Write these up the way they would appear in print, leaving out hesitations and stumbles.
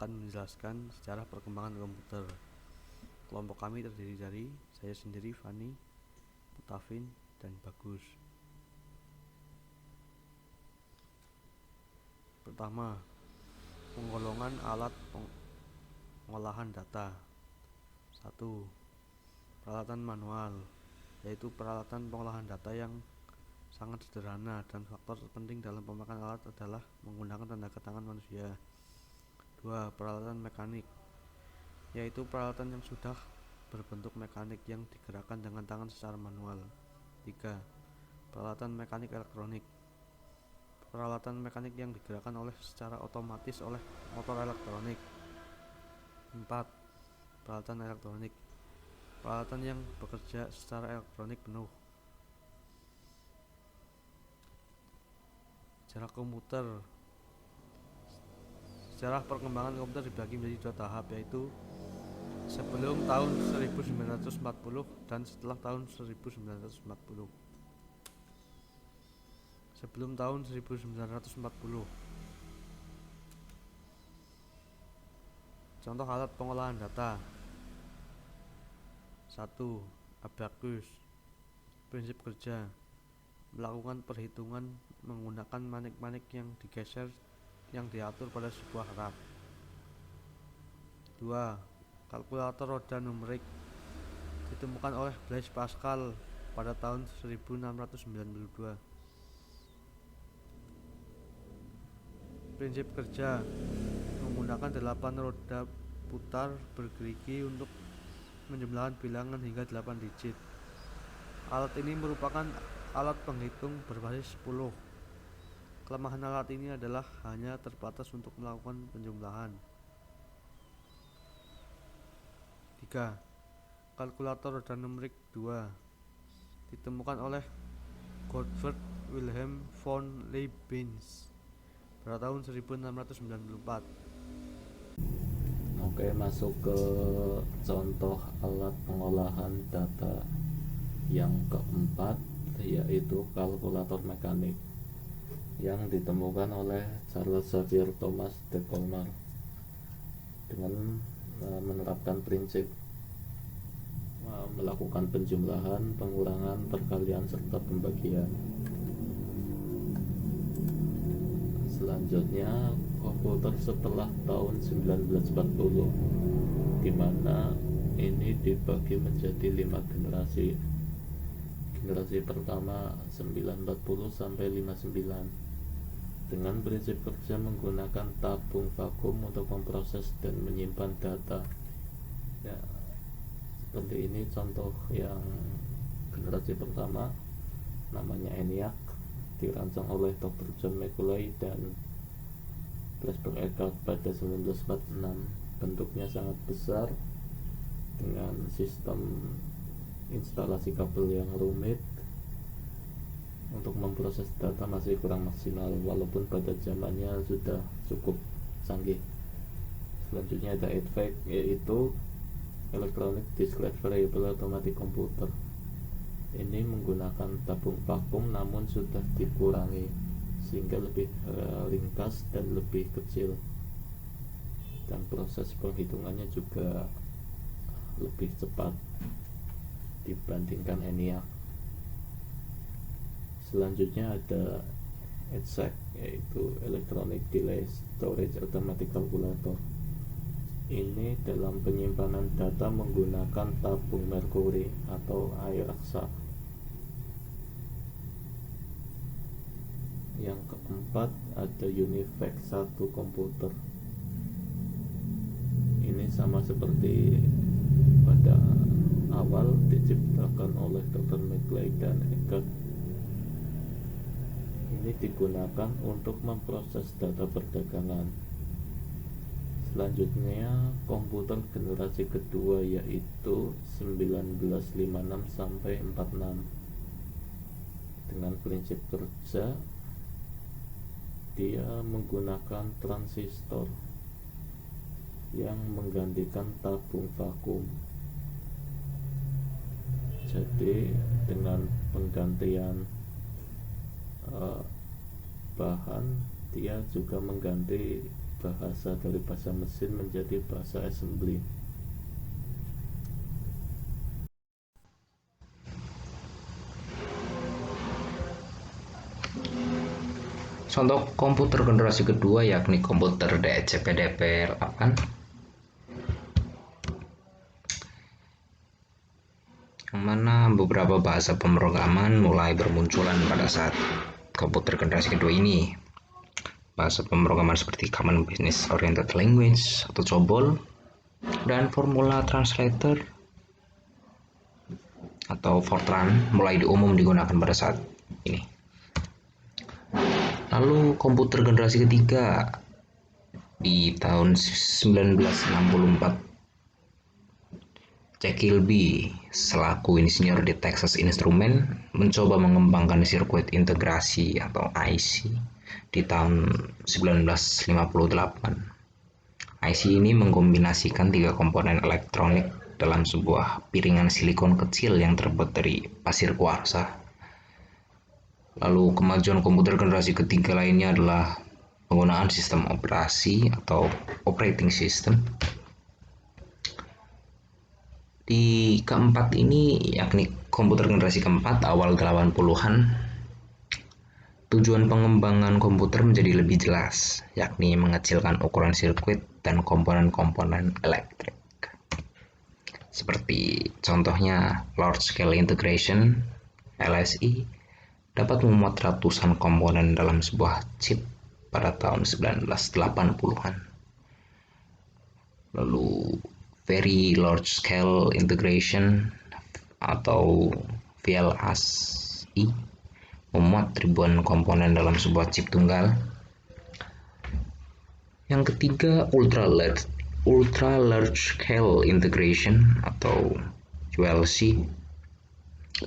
akan menjelaskan sejarah perkembangan komputer. Kelompok kami terdiri dari saya sendiri, Fani, Mutafin, dan Bagus. Pertama, penggolongan alat pengolahan data. 1. Peralatan manual, yaitu peralatan pengolahan data yang sangat sederhana dan faktor terpenting dalam pemakaian alat adalah menggunakan tenaga tangan manusia. 2. Peralatan mekanik, yaitu peralatan yang sudah berbentuk mekanik yang digerakkan dengan tangan secara manual. 3. Peralatan mekanik elektronik, peralatan mekanik yang digerakkan secara otomatis oleh motor elektronik. 4. Peralatan elektronik, peralatan yang bekerja secara elektronik penuh. Sejarah komputer. Sejarah perkembangan komputer dibagi menjadi 2 tahap, yaitu sebelum tahun 1940 dan setelah tahun 1940. Sebelum tahun 1940. Contoh alat pengolahan data. 1. Abacus. Prinsip kerja: melakukan perhitungan menggunakan manik-manik yang digeser yang diatur pada sebuah rak. 2. Kalkulator roda numerik, ditemukan oleh Blaise Pascal pada tahun 1692. Prinsip kerja: menggunakan 8 roda putar bergerigi untuk menjumlahkan bilangan hingga 8 digit. Alat ini merupakan alat penghitung berbasis 10. Kelemahan alat ini adalah hanya terbatas untuk melakukan penjumlahan. 3. Kalkulator roda numerik 2, ditemukan oleh Gottfried Wilhelm von Leibniz pada tahun 1694. Oke, masuk ke contoh alat pengolahan data yang keempat, yaitu kalkulator mekanik yang ditemukan oleh Charles Xavier Thomas de Colmar dengan menerapkan prinsip melakukan penjumlahan, pengurangan, perkalian, serta pembagian. Selanjutnya, komputer setelah tahun 1940, di mana ini dibagi menjadi 5 generasi. Generasi pertama 940 sampai 59 dengan prinsip kerja menggunakan tabung vakum untuk memproses dan menyimpan data. Ya, seperti ini contoh yang generasi pertama, namanya ENIAC, dirancang oleh Dr. John Macaulay dan Presburg Eckert pada 1946. Bentuknya sangat besar dengan sistem instalasi kabel yang rumit. Untuk memproses data masih kurang maksimal, walaupun pada zamannya sudah cukup canggih. Selanjutnya ada EDVAC, yaitu Electronic Discrete Variable Automatic Computer. Ini menggunakan tabung vakum namun sudah dikurangi sehingga lebih ringkas dan lebih kecil, dan proses penghitungannya juga lebih cepat dibandingkan ENIAC. Selanjutnya ada EDSAC, yaitu Electronic Delay Storage Automatic Calculator. Ini dalam penyimpanan data menggunakan tabung merkuri atau air raksa. Yang keempat ada UNIVAC 1 komputer. Ini sama seperti pada awal, diciptakan oleh Dr. Macaulay dan Eckert. Ini digunakan untuk memproses data perdagangan. Selanjutnya komputer generasi kedua, yaitu 1956 sampai 46. Dengan prinsip kerja, dia menggunakan transistor yang menggantikan tabung vakum. Jadi dengan penggantian bahan, dia juga mengganti dari bahasa mesin menjadi bahasa assembly. Contoh komputer generasi kedua yakni komputer DCP-DP8, yang mana beberapa bahasa pemrograman mulai bermunculan pada saat komputer generasi kedua ini. Bahasa pemrograman seperti Common Business Oriented Language atau COBOL dan Formula Translator atau Fortran mulai umum digunakan pada saat ini. Lalu komputer generasi ketiga di tahun 1964, Jack Kilby selaku insinyur di Texas Instruments mencoba mengembangkan sirkuit integrasi atau IC di tahun 1958. IC ini mengkombinasikan 3 komponen elektronik dalam sebuah piringan silikon kecil yang terbuat dari pasir kuarsa. Lalu kemajuan komputer generasi ketiga lainnya adalah penggunaan sistem operasi atau operating system. Di keempat ini yakni komputer generasi keempat awal 80-an, tujuan pengembangan komputer menjadi lebih jelas, yakni mengecilkan ukuran sirkuit dan komponen-komponen elektrik. Seperti contohnya Large Scale Integration (LSI) dapat memuat ratusan komponen dalam sebuah chip pada tahun 1980-an. Lalu Very Large Scale Integration atau VLSI memuat ribuan komponen dalam sebuah chip tunggal. Yang ketiga, Ultra Large Scale Integration atau ULC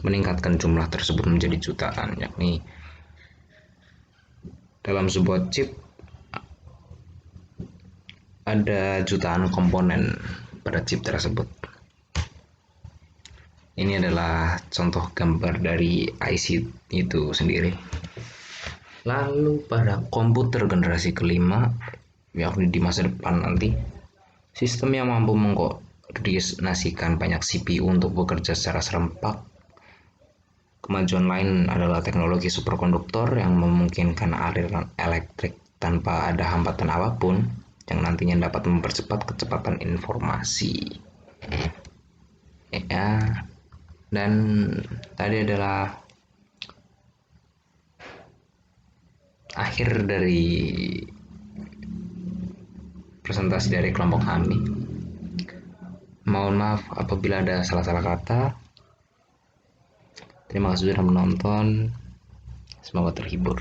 meningkatkan jumlah tersebut menjadi jutaan, yakni dalam sebuah chip ada jutaan komponen pada chip tersebut. Ini adalah contoh gambar dari IC itu sendiri. Lalu pada komputer generasi kelima, yakni di masa depan nanti, sistem yang mampu mengkoordinasikan banyak CPU untuk bekerja secara serempak. Kemajuan lain adalah teknologi superkonduktor yang memungkinkan aliran elektrik tanpa ada hambatan apapun, yang nantinya dapat mempercepat kecepatan informasi. Ya, dan tadi adalah akhir dari presentasi dari kelompok kami. Mohon maaf apabila ada salah-salah kata. Terima kasih sudah menonton. Semoga terhibur.